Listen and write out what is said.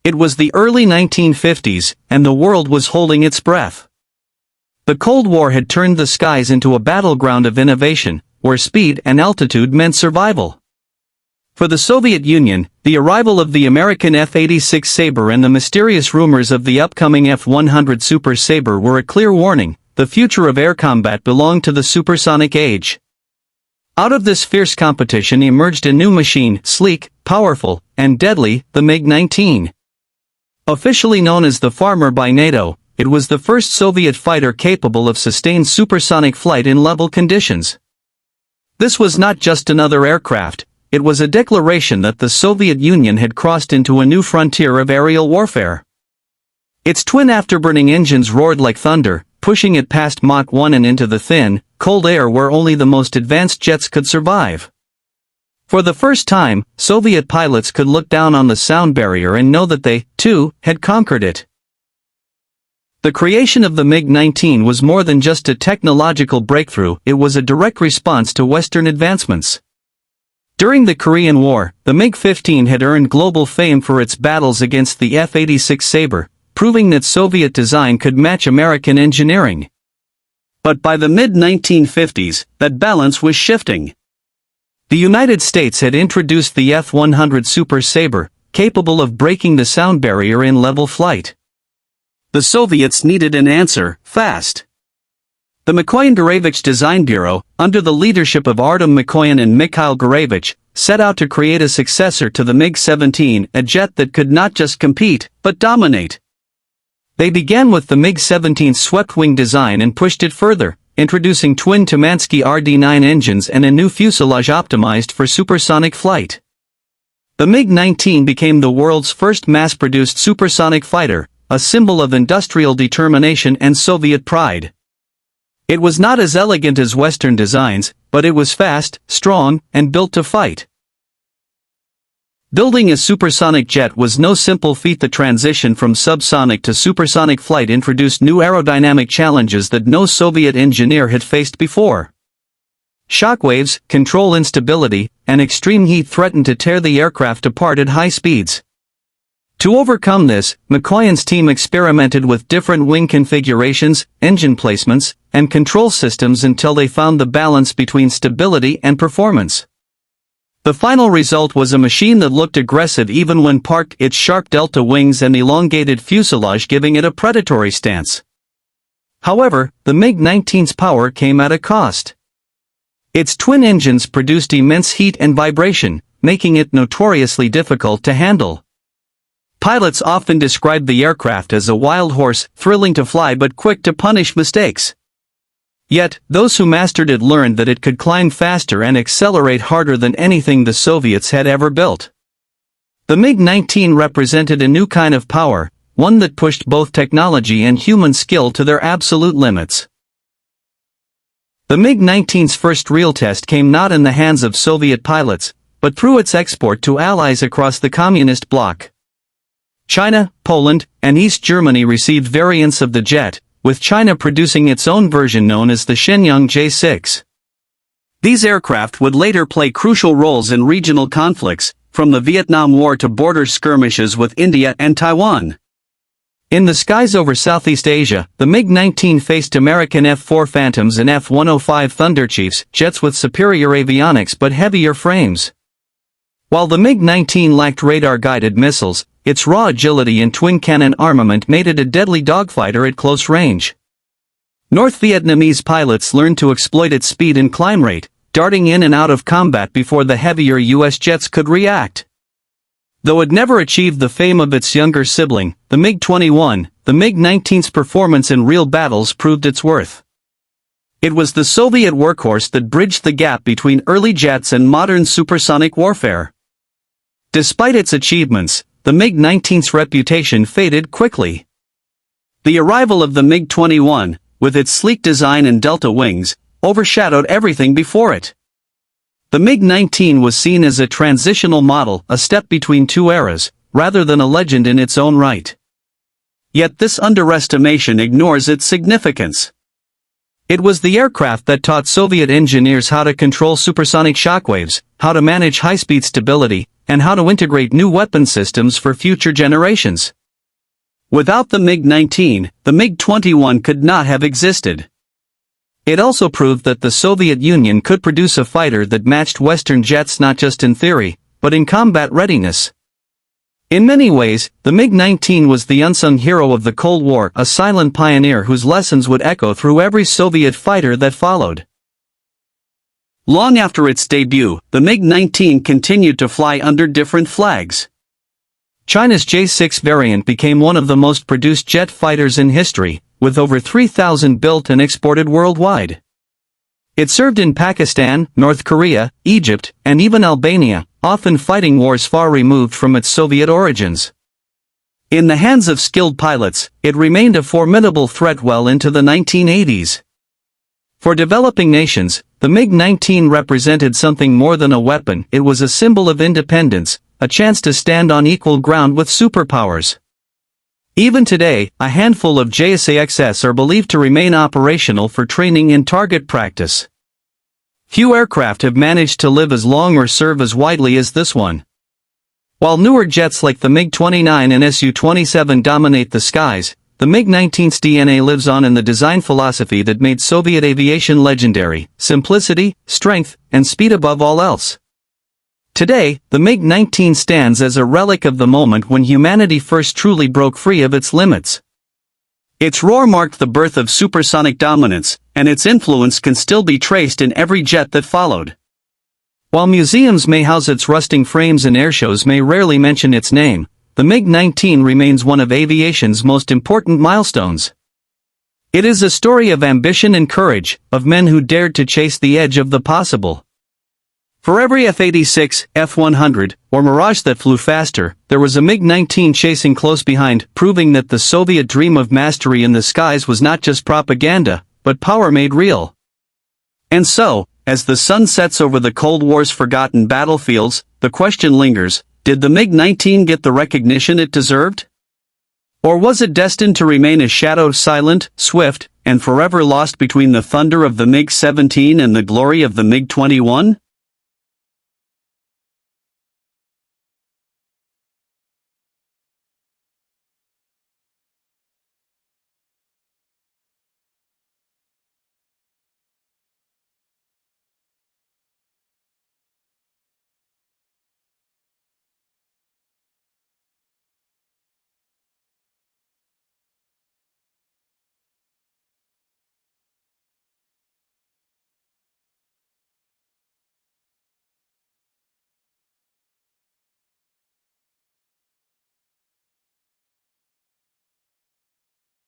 It was the early 1950s, and the world was holding its breath. The Cold War had turned the skies into a battleground of innovation, where speed and altitude meant survival. For the Soviet Union, the arrival of the American F-86 Sabre and the mysterious rumors of the upcoming F-100 Super Sabre were a clear warning: the future of air combat belonged to the supersonic age. Out of this fierce competition emerged a new machine, sleek, powerful, and deadly, the MiG-19. Officially known as the Farmer by NATO, it was the first Soviet fighter capable of sustained supersonic flight in level conditions. This was not just another aircraft, it was a declaration that the Soviet Union had crossed into a new frontier of aerial warfare. Its twin afterburning engines roared like thunder, pushing it past Mach 1 and into the thin, cold air where only the most advanced jets could survive. For the first time, Soviet pilots could look down on the sound barrier and know that they, too, had conquered it. The creation of the MiG-19 was more than just a technological breakthrough, it was a direct response to Western advancements. During the Korean War, the MiG-15 had earned global fame for its battles against the F-86 Sabre, proving that Soviet design could match American engineering. But by the mid-1950s, that balance was shifting. The United States had introduced the F-100 Super Sabre, capable of breaking the sound barrier in level flight. The Soviets needed an answer, fast. The Mikoyan and Gurevich Design Bureau, under the leadership of Artem Mikoyan and Mikhail Gurevich, set out to create a successor to the MiG-17, a jet that could not just compete, but dominate. They began with the MiG-17's swept-wing design and pushed it further, introducing twin Tumansky RD-9 engines and a new fuselage optimized for supersonic flight. The MiG-19 became the world's first mass-produced supersonic fighter, a symbol of industrial determination and Soviet pride. It was not as elegant as Western designs, but it was fast, strong, and built to fight. Building a supersonic jet was no simple feat. The transition from subsonic to supersonic flight introduced new aerodynamic challenges that no Soviet engineer had faced before. Shockwaves, control instability, and extreme heat threatened to tear the aircraft apart at high speeds. To overcome this, Mikoyan's team experimented with different wing configurations, engine placements, and control systems until they found the balance between stability and performance. The final result was a machine that looked aggressive even when parked, its sharp delta wings and elongated fuselage giving it a predatory stance. However, the MiG-19's power came at a cost. Its twin engines produced immense heat and vibration, making it notoriously difficult to handle. Pilots often described the aircraft as a wild horse, thrilling to fly but quick to punish mistakes. Yet, those who mastered it learned that it could climb faster and accelerate harder than anything the Soviets had ever built. The MiG-19 represented a new kind of power, one that pushed both technology and human skill to their absolute limits. The MiG-19's first real test came not in the hands of Soviet pilots, but through its export to allies across the communist bloc. China, Poland, and East Germany received variants of the jet, with China producing its own version known as the Shenyang J-6. These aircraft would later play crucial roles in regional conflicts, from the Vietnam War to border skirmishes with India and Taiwan. In the skies over Southeast Asia, the MiG-19 faced American F-4 Phantoms and F-105 Thunderchiefs, jets with superior avionics but heavier frames. While the MiG-19 lacked radar-guided missiles, its raw agility and twin-cannon armament made it a deadly dogfighter at close range. North Vietnamese pilots learned to exploit its speed and climb rate, darting in and out of combat before the heavier U.S. jets could react. Though it never achieved the fame of its younger sibling, the MiG-21, the MiG-19's performance in real battles proved its worth. It was the Soviet workhorse that bridged the gap between early jets and modern supersonic warfare. Despite its achievements, the MiG-19's reputation faded quickly. The arrival of the MiG-21, with its sleek design and delta wings, overshadowed everything before it. The MiG-19 was seen as a transitional model, a step between two eras, rather than a legend in its own right. Yet this underestimation ignores its significance. It was the aircraft that taught Soviet engineers how to control supersonic shockwaves, how to manage high-speed stability, and how to integrate new weapon systems for future generations. Without the MiG-19, the MiG-21 could not have existed. It also proved that the Soviet Union could produce a fighter that matched Western jets not just in theory, but in combat readiness. In many ways, the MiG-19 was the unsung hero of the Cold War, a silent pioneer whose lessons would echo through every Soviet fighter that followed. Long after its debut, the MiG-19 continued to fly under different flags. China's J-6 variant became one of the most produced jet fighters in history, with over 3,000 built and exported worldwide. It served in Pakistan, North Korea, Egypt, and even Albania, often fighting wars far removed from its Soviet origins. In the hands of skilled pilots, it remained a formidable threat well into the 1980s. For developing nations, the MiG-19 represented something more than a weapon. It was a symbol of independence, a chance to stand on equal ground with superpowers. Even today, a handful of JSAXs are believed to remain operational for training and target practice. Few aircraft have managed to live as long or serve as widely as this one. While newer jets like the MiG-29 and Su-27 dominate the skies, the MiG-19's DNA lives on in the design philosophy that made Soviet aviation legendary: simplicity, strength, and speed above all else. Today, the MiG-19 stands as a relic of the moment when humanity first truly broke free of its limits. Its roar marked the birth of supersonic dominance, and its influence can still be traced in every jet that followed. While museums may house its rusting frames and airshows may rarely mention its name, the MiG-19 remains one of aviation's most important milestones. It is a story of ambition and courage, of men who dared to chase the edge of the possible. For every F-86, F-100, or Mirage that flew faster, there was a MiG-19 chasing close behind, proving that the Soviet dream of mastery in the skies was not just propaganda, but power made real. And so, as the sun sets over the Cold War's forgotten battlefields, the question lingers: did the MiG-19 get the recognition it deserved? Or was it destined to remain a shadow, silent, swift, and forever lost between the thunder of the MiG-17 and the glory of the MiG-21?